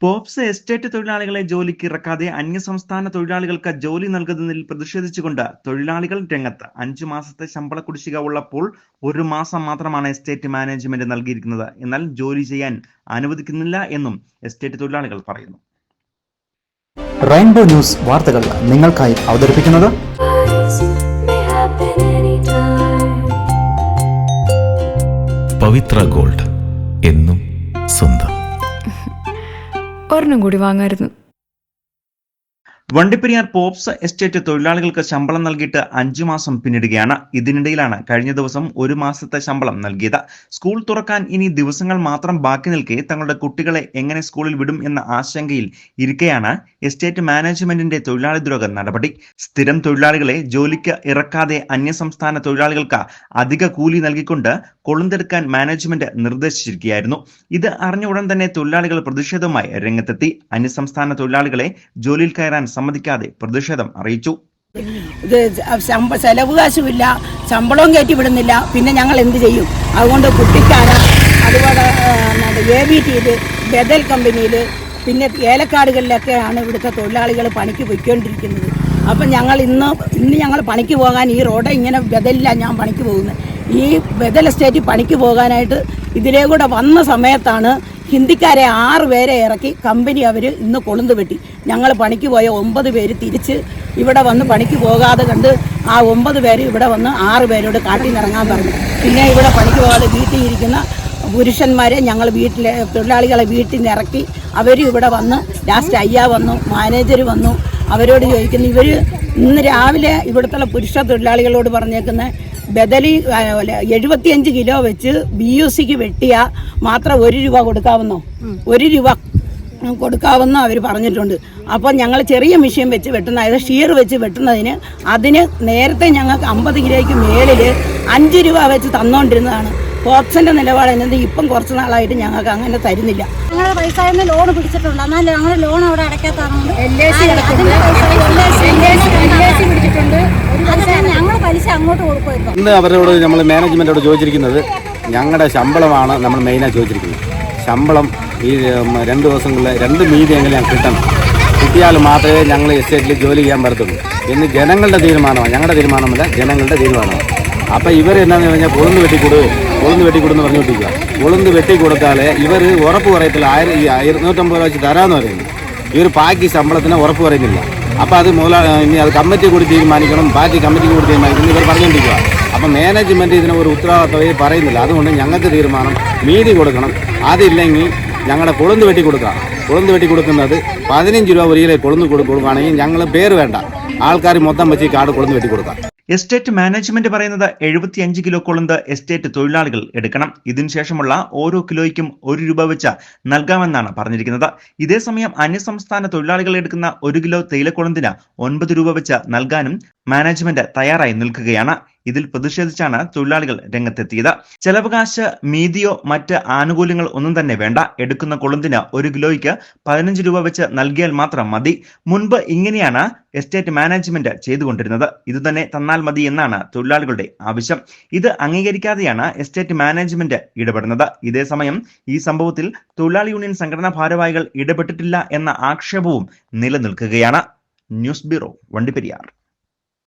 Pops estate തൊഴിലാളികളെ ജോലിക്ക് ഇറക്കാതെ അന്യസംസ്ഥാന തൊഴിലാളികൾക്ക് ജോലി നൽകുന്നതിൽ പ്രതിഷേധിച്ചുകൊണ്ട് തൊഴിലാളികൾ രംഗത്ത്. 5 മാസത്തെ ശമ്പള കുടിശ്ശിക ഉള്ളപ്പോൾ 1 മാസം മാത്രമാണ് എസ്റ്റേറ്റ് മാനേജ്മെന്റ് നൽകിയിരിക്കുന്നത്. എന്നാൽ ജോലി ചെയ്യാൻ അനുവദിക്കുന്നില്ല എന്നും എസ്റ്റേറ്റ് തൊഴിലാളികൾ പറയുന്നു. റെയിൻബോ ന്യൂസ് വാർത്തകൾ നിങ്ങൾക്കായി അവതരിപ്പിക്കുന്നത് പവിത്ര ഗോൾഡ്, എന്നും സ്വന്തം. ഒരെണ്ണം കൂടി വാങ്ങായിരുന്നു. വണ്ടിപ്പെരിയാർ പോപ്സ് എസ്റ്റേറ്റ് തൊഴിലാളികൾക്ക് ശമ്പളം നൽകിയിട്ട് 5 മാസം പിന്നിടുകയാണ്. ഇതിനിടയിലാണ് കഴിഞ്ഞ ദിവസം 1 മാസത്തെ ശമ്പളം നൽകിയത്. സ്കൂൾ തുറക്കാൻ ഇനി ദിവസങ്ങൾ മാത്രം ബാക്കി നിൽക്കെ തങ്ങളുടെ കുട്ടികളെ എങ്ങനെ സ്കൂളിൽ വിടും എന്ന ആശങ്കയിൽ ഇരിക്കെയാണ് എസ്റ്റേറ്റ് മാനേജ്മെന്റിന്റെ തൊഴിലാളി ദ്രോഹ നടപടി. സ്ഥിരം തൊഴിലാളികളെ ജോലിക്ക് ഇറക്കാതെ അന്യസംസ്ഥാന തൊഴിലാളികൾക്ക് അധിക കൂലി നൽകിക്കൊണ്ട് കൊളുന്തെടുക്കാൻ മാനേജ്മെന്റ് നിർദ്ദേശിച്ചിരിക്കുകയായിരുന്നു. ഇത് അറിഞ്ഞ ഉടൻ തന്നെ തൊഴിലാളികൾ പ്രതിഷേധവുമായി രംഗത്തെത്തി. അന്യസംസ്ഥാന തൊഴിലാളികളെ ജോലിയിൽ കയറാൻ സമ്മതിക്കാതെ പ്രതിഷേധം അറിയിച്ചു. ചെലവ് കാശുമില്ല, ശമ്പളവും കയറ്റി വിടുന്നില്ല, പിന്നെ ഞങ്ങൾ എന്ത് ചെയ്യും? അതുകൊണ്ട് കുട്ടിക്കാന, അതുപോലെ ABTയിൽ, ബദൽ കമ്പനിയിൽ, പിന്നെ ഏലക്കാടുകളിലൊക്കെയാണ് ഇവിടുത്തെ തൊഴിലാളികൾ പണിക്ക് പോയിക്കൊണ്ടിരിക്കുന്നത്. അപ്പം ഞങ്ങൾ ഇന്ന് ഞങ്ങൾ പണിക്ക് പോകാൻ ഈ റോഡ് ഇങ്ങനെ ബദലിലാണ് ഞാൻ പണിക്ക് പോകുന്നത്. ഈ ബദൽ എസ്റ്റേറ്റ് പണിക്ക് പോകാനായിട്ട് ഇതിലേ കൂടെ വന്ന സമയത്താണ് ഹിന്ദിക്കാരെ 6 പേരെ ഇറക്കി കമ്പനി അവർ ഇന്ന് കൊളുന്ത് വെട്ടി. ഞങ്ങൾ പണിക്ക് പോയ 9 പേര് തിരിച്ച് ഇവിടെ വന്ന് പണിക്ക് പോകാതെ കണ്ട് ആ 9 പേര് ഇവിടെ വന്ന് 6 പേരോട് കാട്ടിൽ നിന്നിറങ്ങാൻ പറഞ്ഞു. പിന്നെ ഇവിടെ പണിക്ക് പോകാതെ വീട്ടിൽ ഇരിക്കുന്ന പുരുഷന്മാരെ ഞങ്ങൾ തൊഴിലാളികളെ വീട്ടിൽ നിന്ന് ഇറക്കി. അവർ ഇവിടെ വന്ന് ലാസ്റ്റ് അയ്യ വന്നു, മാനേജർ വന്നു. അവരോട് ചോദിക്കുന്നു, ഇവർ ഇന്ന് രാവിലെ ഇവിടുത്തെ പുരുഷ തൊഴിലാളികളോട് പറഞ്ഞേക്കുന്ന ബദലി 75 കിലോ വെച്ച് BUCക്ക് വെട്ടിയാൽ മാത്രം 1 രൂപ കൊടുക്കാവുന്നോ, 1 രൂപ കൊടുക്കാവുന്ന അവർ പറഞ്ഞിട്ടുണ്ട്. അപ്പോൾ ഞങ്ങൾ ചെറിയ മെഷീൻ വെച്ച് വെട്ടുന്ന, അതായത് ഷീർ വെച്ച് വെട്ടുന്നതിന് അതിന് നേരത്തെ ഞങ്ങൾക്ക് 50 കിലോയ്ക്ക് മേളിൽ 5 രൂപ വെച്ച് തന്നുകൊണ്ടിരുന്നതാണ്. പോപ്സിൻ്റെ നിലപാട് എന്നത് ഇപ്പം കുറച്ച് നാളായിട്ട് ഞങ്ങൾക്ക് അങ്ങനെ തരുന്നില്ല. ഞങ്ങളുടെ പൈസ ലോൺ പിടിച്ചിട്ടുണ്ട്, എന്നാൽ ഞങ്ങൾ ലോൺ അവിടെ അടയ്ക്കാത്തതുകൊണ്ട് ഞങ്ങൾ പലിശ അങ്ങോട്ട് കൊടുക്കുമായിരുന്നു. ഇന്ന് അവരോട് നമ്മൾ മാനേജ്മെൻറ്റോട് ചോദിച്ചിരിക്കുന്നത് ഞങ്ങളുടെ ശമ്പളമാണ് നമ്മൾ മെയിനായി ചോദിച്ചിരിക്കുന്നത്. ശമ്പളം ഈ 2 ദിവസങ്ങളിൽ 2 മീതിയെങ്കിലും ഞങ്ങൾക്ക് കിട്ടണം. കിട്ടിയാൽ മാത്രമേ ഞങ്ങൾ എസ്റ്റേറ്റിൽ ജോലി ചെയ്യാൻ പറ്റത്തുള്ളൂ എന്ന് ജനങ്ങളുടെ തീരുമാനമാണ്, ഞങ്ങളുടെ തീരുമാനമല്ല, ജനങ്ങളുടെ തീരുമാനമാണ്. അപ്പോൾ ഇവർ എന്താണെന്ന് പറഞ്ഞാൽ കൊളുന്ത് വെട്ടിക്കൊടുന്ന് പറഞ്ഞുകൊണ്ടിരിക്കുക. കൊളുന്ത് വെട്ടിക്കൊടുത്താൽ ഇവർ ഉറപ്പ് പറയത്തില്ല. 250 രൂപ വെച്ച് തരാമെന്ന് പറയുന്നു. ഇവർ ബാക്കി ശമ്പളത്തിന് ഉറപ്പ് പറയുന്നില്ല. അപ്പോൾ അത് ഇനി അത് കമ്മിറ്റി കൂടി തീരുമാനിക്കണം, ബാക്കി കമ്മിറ്റിക്ക് കൂടി തീരുമാനിക്കണം ഇവർ പറഞ്ഞുകൊണ്ടിരിക്കുക. അപ്പം മാനേജ്മെൻറ്റ് ഇതിന് ഒരു ഉത്തരവാദിത്തമായി പറയുന്നില്ല. അതുകൊണ്ട് ഞങ്ങൾക്ക് തീരുമാനം മീതി കൊടുക്കണം. അതില്ലെങ്കിൽ ഞങ്ങളുടെ കൊളുന്ത് വെട്ടി കൊടുക്കുക. കൊളുന്ത് വെട്ടി കൊടുക്കുന്നത് 15 രൂപ 1 കിലോ കൊളുന്ത് കൊടുക്കുകയാണെങ്കിൽ ഞങ്ങൾ പേര് വേണ്ട, ആൾക്കാർ മൊത്തം വെച്ച് ഈ കാട് കൊളുന്ത് വെട്ടി കൊടുക്കാം. എസ്റ്റേറ്റ് മാനേജ്മെന്റ് പറയുന്നത് 75 കിലോ കൊളുന്ത് എസ്റ്റേറ്റ് തൊഴിലാളികൾ എടുക്കണം. ഇതിനുശേഷമുള്ള ഓരോ കിലോയ്ക്കും 1 രൂപ വെച്ച് നൽകാമെന്നാണ് പറഞ്ഞിരിക്കുന്നത്. ഇതേസമയം അന്യസംസ്ഥാന തൊഴിലാളികൾ എടുക്കുന്ന 1 കിലോ തേയിലക്കൊളുന്തിന് 9 രൂപ വെച്ച് നൽകാനും മാനേജ്മെന്റ് തയ്യാറായി നിൽക്കുകയാണ്. ഇതിൽ പ്രതിഷേധിച്ചാണ് തൊഴിലാളികൾ രംഗത്തെത്തിയത്. ചെലവകാശ് മീതിയോ മറ്റ് ആനുകൂല്യങ്ങൾ ഒന്നും തന്നെ വേണ്ട. എടുക്കുന്ന കൊളുന്തിന് 1 കിലോയ്ക്ക് 15 രൂപ വെച്ച് നൽകിയാൽ മാത്രം മതി. മുൻപ് ഇങ്ങനെയാണ് എസ്റ്റേറ്റ് മാനേജ്മെന്റ് ചെയ്തുകൊണ്ടിരുന്നത്. ഇതുതന്നെ തന്നാൽ മതി എന്നാണ് തൊഴിലാളികളുടെ ആവശ്യം. ഇത് അംഗീകരിക്കാതെയാണ് എസ്റ്റേറ്റ് മാനേജ്മെന്റ് ഇടപെടുന്നത്. ഇതേസമയം ഈ സംഭവത്തിൽ തൊഴിലാളി യൂണിയൻ സംഘടനാ ഭാരവാഹികൾ ഇടപെട്ടിട്ടില്ല എന്ന ആക്ഷേപവും നിലനിൽക്കുകയാണ്. News bureau, Vandiperiyar.